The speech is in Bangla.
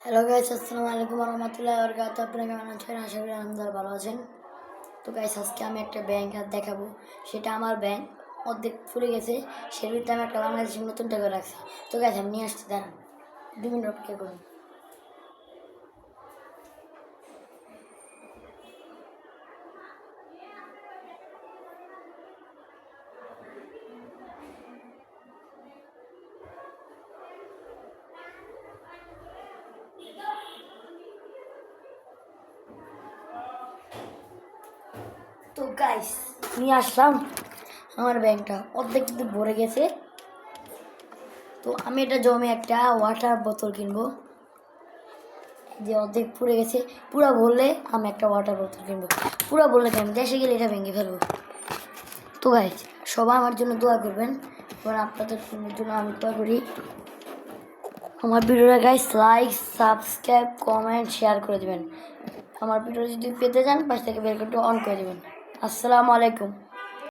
হ্যালো গাইস, আসসালামু আলাইকুম রহমতুল্লাহ বরকাত। আপনারা কেমন আছেন? আশা করি আলহামদুলিল্লাহ ভালো আছেন। তো গাইস, আজকে আমি একটা ব্যাংক হাত দেখাবো। সেটা আমার ব্যাংক অর্ধেক ফুলে গেছে, সের ভিতরে আমি একটা বাংলাদেশের নতুন টাকা রাখছি। তো গাইস, আমি নিয়ে আসছি, দাঁড়ান 2 মিনিট অপেক্ষা করুন। তো গাইস, নিয়ে আসলাম আমার ব্যাংকটা অর্ধেক কিন্তু ভরে গেছে। তো আমি এটা জমে একটা ওয়াটার বোতল কিনবো। যে অর্ধেক পুড়ে গেছে, পুরো বললে আমি একটা ওয়াটার বোতল কিনবো। পুরো বললে আমি দেশে গেলে এটা ভেঙে ফেলবো। তো গাইজ, সবাই আমার জন্য দোয়া করবেন এবং আপনাদের জন্য আমি দোয়া করি। আমার ভিডিওটা guys like, subscribe, comment, share করে দেবেন। আমার ভিডিও যদি পেতে চান পাশ থেকে বেল বাটনটা অন করে দেবেন। আসসালামু আলাইকুম।